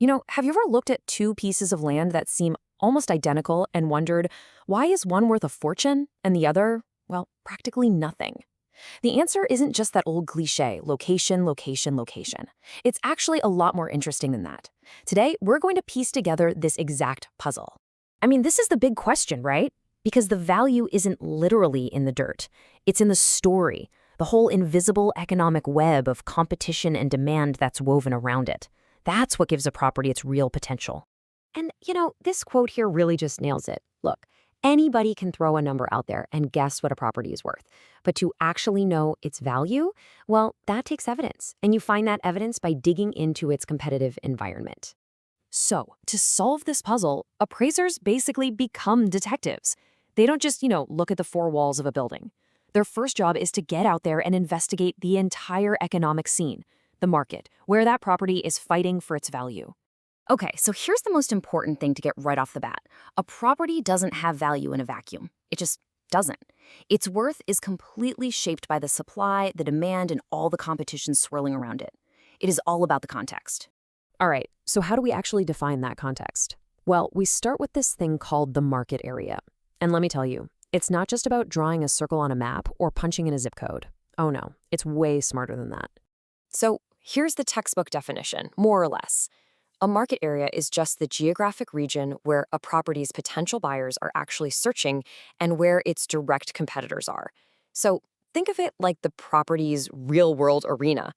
Have you ever looked at two pieces of land that seem almost identical and wondered, why is one worth a fortune and the other, well, practically nothing? The answer isn't just that old cliche, location, location, location. It's actually a lot more interesting than that. Today, we're going to piece together this exact puzzle. This is the big question, right? Because the value isn't literally in the dirt. It's in the story, the whole invisible economic web of competition and demand that's woven around it. That's what gives a property its real potential. And, this quote here really just nails it. Look, anybody can throw a number out there and guess what a property is worth. But to actually know its value, well, that takes evidence. And you find that evidence by digging into its competitive environment. So, to solve this puzzle, appraisers basically become detectives. They don't just, look at the four walls of a building. Their first job is to get out there and investigate the entire economic scene, the market, where that property is fighting for its value. Okay, so here's the most important thing to get right off the bat. A property doesn't have value in a vacuum. It just doesn't. Its worth is completely shaped by the supply, the demand, and all the competition swirling around it. It is all about the context. All right, so how do we actually define that context? Well, we start with this thing called the market area. And let me tell you, it's not just about drawing a circle on a map or punching in a zip code. Oh no, it's way smarter than that. So here's the textbook definition, more or less. A market area is just the geographic region where a property's potential buyers are actually searching and where its direct competitors are. So think of it like the property's real-world arena,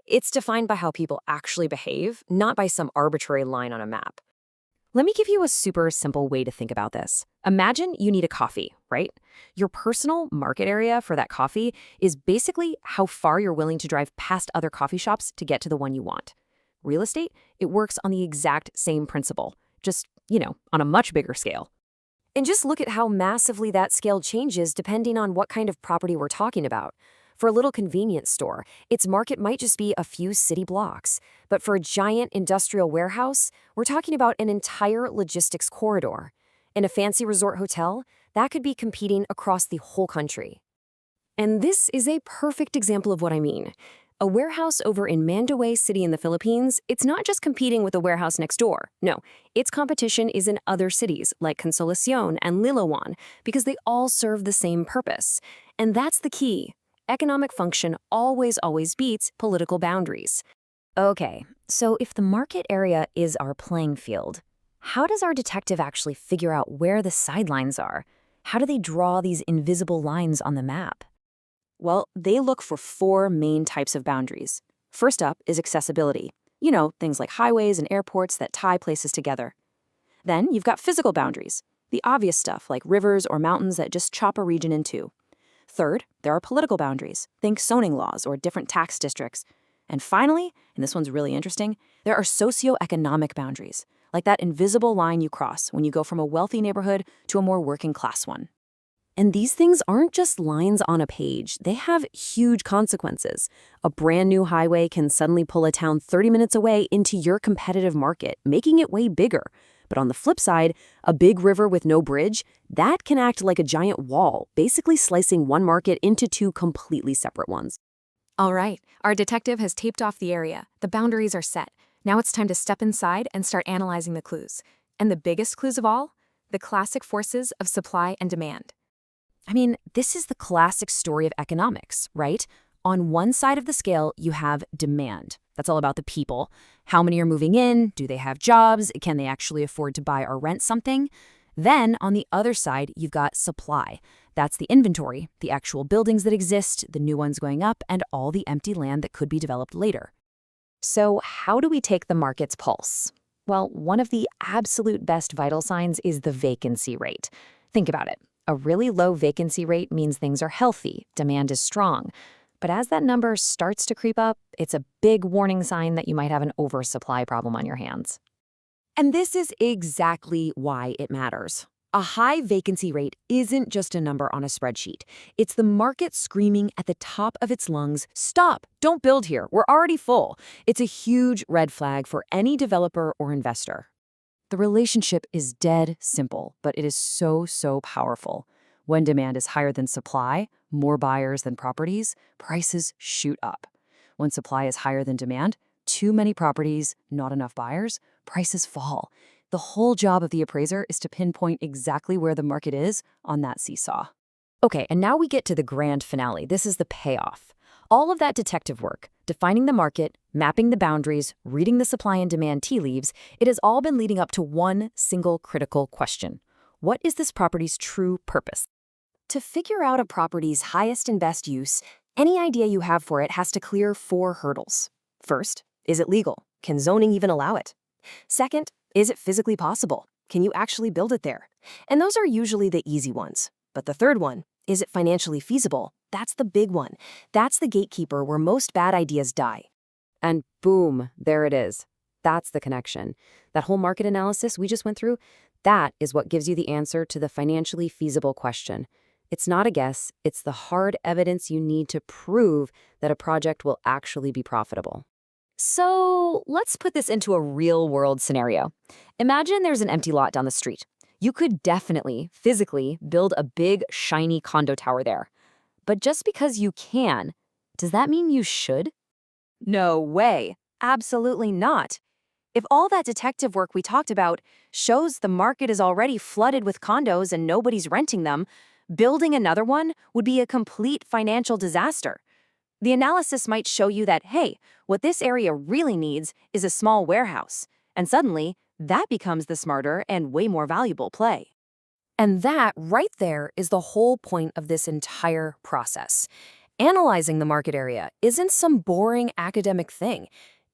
It's defined by how people actually behave, not by some arbitrary line on a map. Let me give you a super simple way to think about this. Imagine you need a coffee, right? Your personal market area for that coffee is basically how far you're willing to drive past other coffee shops to get to the one you want. Real estate, it works on the exact same principle, just, on a much bigger scale. And just look at how massively that scale changes depending on what kind of property we're talking about. For a little convenience store, its market might just be a few city blocks. But for a giant industrial warehouse, we're talking about an entire logistics corridor. In a fancy resort hotel, that could be competing across the whole country. And this is a perfect example of what I mean. A warehouse over in Mandaue City in the Philippines, it's not just competing with a warehouse next door. No, its competition is in other cities like Consolacion and Liloan because they all serve the same purpose. And that's the key. Economic function always beats political boundaries. Okay, so if the market area is our playing field, how does our detective actually figure out where the sidelines are? How do they draw these invisible lines on the map? Well, they look for four main types of boundaries. First up is accessibility. Things like highways and airports that tie places together. Then you've got physical boundaries, the obvious stuff like rivers or mountains that just chop a region in two. Third, there are political boundaries. Think zoning laws or different tax districts. And finally, and this one's really interesting, there are socioeconomic boundaries, like that invisible line you cross when you go from a wealthy neighborhood to a more working class one. And these things aren't just lines on a page. They have huge consequences. A brand new highway can suddenly pull a town 30 minutes away into your competitive market, making it way bigger. But on the flip side, a big river with no bridge, that can act like a giant wall, basically slicing one market into two completely separate ones. All right, our detective has taped off the area. The boundaries are set. Now it's time to step inside and start analyzing the clues. And the biggest clues of all? The classic forces of supply and demand. This is the classic story of economics, right? On one side of the scale, you have demand. That's all about the people. How many are moving in? Do they have jobs? Can they actually afford to buy or rent something? Then, on the other side, you've got supply. That's the inventory, the actual buildings that exist, the new ones going up, and all the empty land that could be developed later. So, how do we take the market's pulse? Well, one of the absolute best vital signs is the vacancy rate. Think about it. A really low vacancy rate means things are healthy, demand is strong. But as that number starts to creep up, it's a big warning sign that you might have an oversupply problem on your hands. And this is exactly why it matters. A high vacancy rate isn't just a number on a spreadsheet. It's the market screaming at the top of its lungs, "Stop! Don't build here. We're already full." It's a huge red flag for any developer or investor. The relationship is dead simple, but it is so powerful. When demand is higher than supply, more buyers than properties, prices shoot up. When supply is higher than demand, Too many properties, not enough buyers, prices fall. The whole job of the appraiser is to pinpoint exactly where the market is on that seesaw. Okay, and now we get to the grand finale. This is the payoff. All of that detective work, defining the market, mapping the boundaries, reading the supply and demand tea leaves, it has all been leading up to one single critical question. What is this property's true purpose? To figure out a property's highest and best use, any idea you have for it has to clear 4 hurdles. First, is it legal? Can zoning even allow it? Second, is it physically possible? Can you actually build it there? And those are usually the easy ones. But the third one, is it financially feasible? That's the big one. That's the gatekeeper where most bad ideas die. And boom, there it is. That's the connection. That whole market analysis we just went through, that is what gives you the answer to the financially feasible question. It's not a guess, it's the hard evidence you need to prove that a project will actually be profitable. So let's put this into a real-world scenario. Imagine there's an empty lot down the street. You could definitely, physically, build a big, shiny condo tower there. But just because you can, does that mean you should? No way. Absolutely not. If all that detective work we talked about shows the market is already flooded with condos and nobody's renting them, building another one would be a complete financial disaster. The analysis might show you that, hey, what this area really needs is a small warehouse, and suddenly, that becomes the smarter and way more valuable play. And that, right there, is the whole point of this entire process. Analyzing the market area isn't some boring academic thing.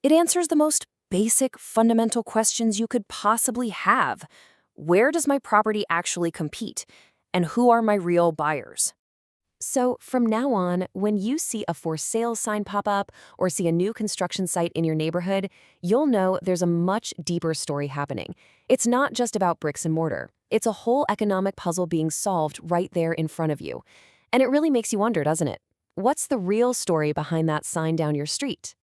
It answers the most basic, fundamental questions you could possibly have. Where does my property actually compete? And who are my real buyers? So from now on, when you see a for sale sign pop up or see a new construction site in your neighborhood, you'll know there's a much deeper story happening. It's not just about bricks and mortar. It's a whole economic puzzle being solved right there in front of you. And it really makes you wonder, doesn't it? What's the real story behind that sign down your street?